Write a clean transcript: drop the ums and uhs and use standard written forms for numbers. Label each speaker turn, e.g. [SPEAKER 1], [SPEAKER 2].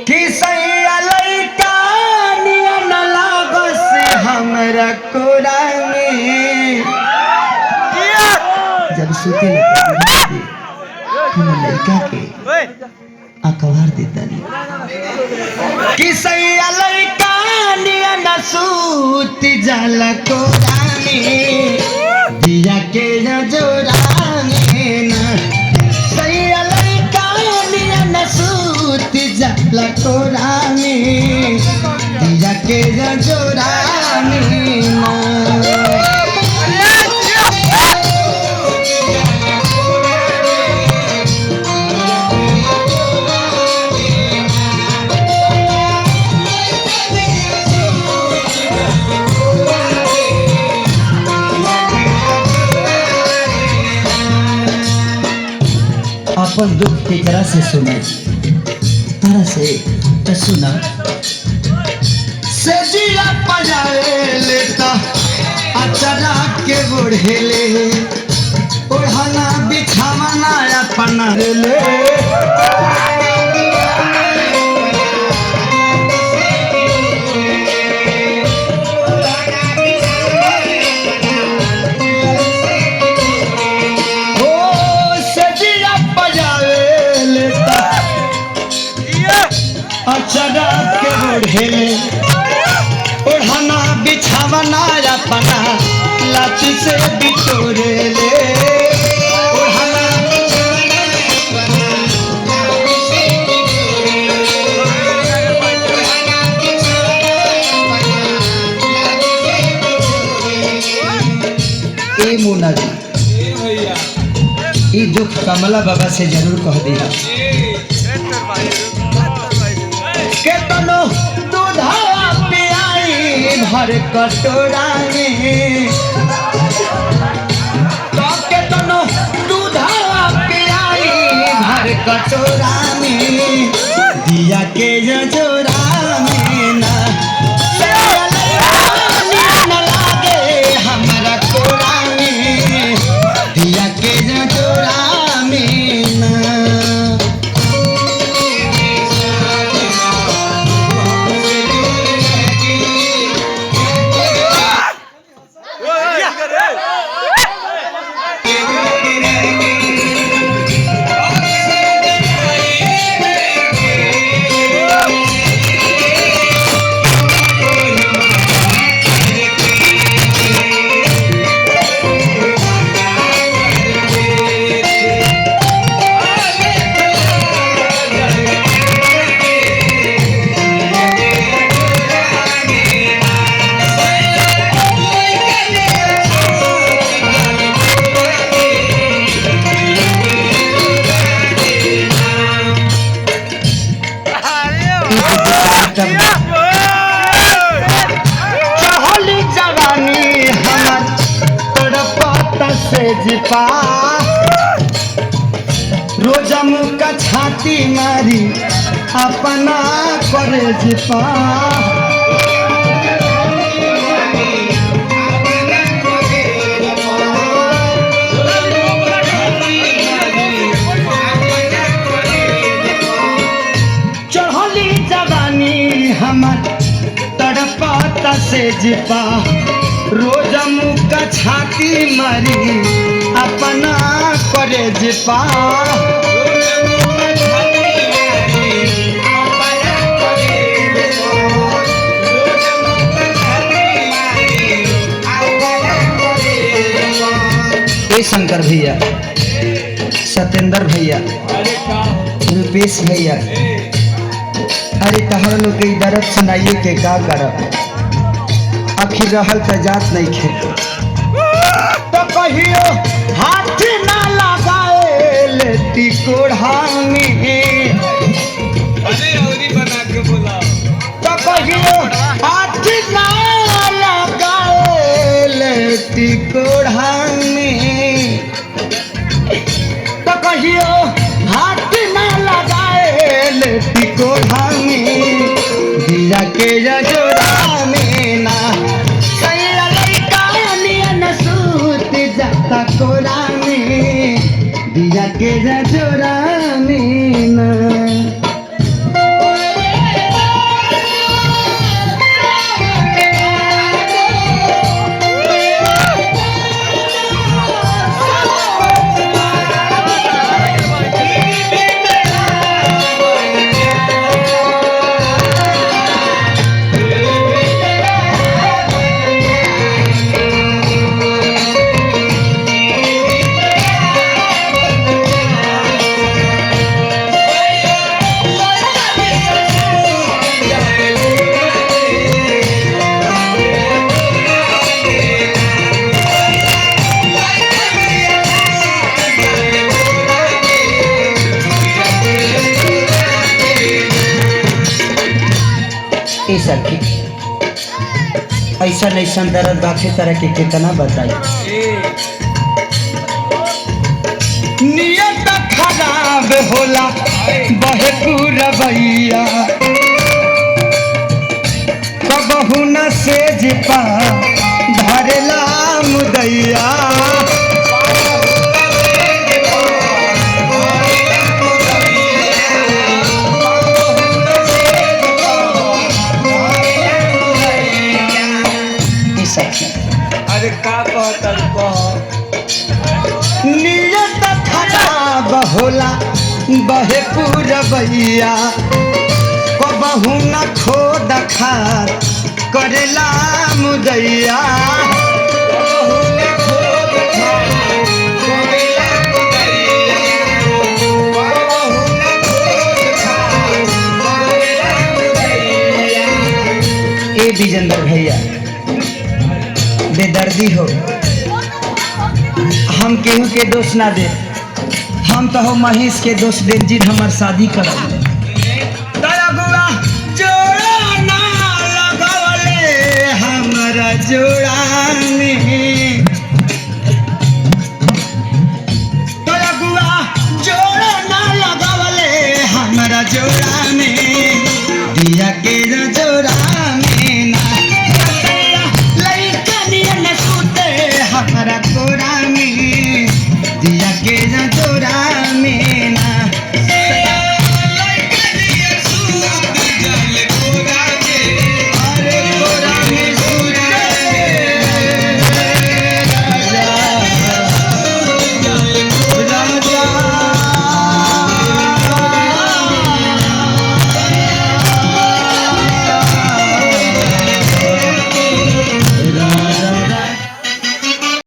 [SPEAKER 1] कि सैया लइका नियन लागस हमरा कोरा में जब सुते लगा लइका के अखबार देता नहीं कि सैया लइका नियन सूत जाला कोरा में दिया के जोरा में ना सैया लइका नियन सूत जाला कोरा में दिया के जोरा में ना अपन दुख की तरह से सुने तरह से तो सुना सजिया पजाए लेता अचरा के बुढ़ेले ओढ़ना बिछावना अपना ले अचरा के बुढ़ेले ओढ़ना बिछावना अपना लाठी से बिटोरे ले ओढ़ना ए मुन्ना जी ई दुख कमला बाबा से जरूर कह दिया केतनो दूधा पियाई भर कटोरा में तो केतनो दूधा पियाई भर कटोरा में दिया के जोरा में ना न लागे हमरा कोरा में दिया के जोरा में ना चहली जवानी हमर तड़पत से जिपा रोज मुका छाती मारी अपना करे जिपा चहली जवानी हमर तड़पत से जिपा रोज मुका छाती मारी अपना करे जिपा ए शंकर भैया सत्येंद्र भैया रुपेश भैया अरे तहर लोग के दर्द सुनाइए के का करब आखिर रहल तो जात नहीं खे तो कहियो हाथ ना लगाए लेती कोढ़ा में
[SPEAKER 2] बना के बोला
[SPEAKER 1] तो कहियो हाथ ना लगाए लेती कोढ़ा में तो कहियो हाथ ना लगाए लेती कोढ़ा में दिया के जोरा में ना सैया लइका नियन सूत जाता कोरा में दिया के जोरा में ना। ए सखी ऐसा ऐसा दर्द बाकी तरह के कितना बताई। नियत खराब होला बहे पूरा भैया कबहू न सेज पा धरेला मुदैया।
[SPEAKER 2] अरे का कहता
[SPEAKER 1] नियत खराब होला बहे पूरा भैया कबहू न खोद खार करेला मुदैया। ए विजेंद्र भैया बेदर्दी हो, हम केहू के दोष ना दे, हम तो हो महेश के दोष दे जिन हमार शादी कर जोड़ा ना लगवले हमारा जोड़ा में जोड़ा ना लगवले हमारा जोड़ा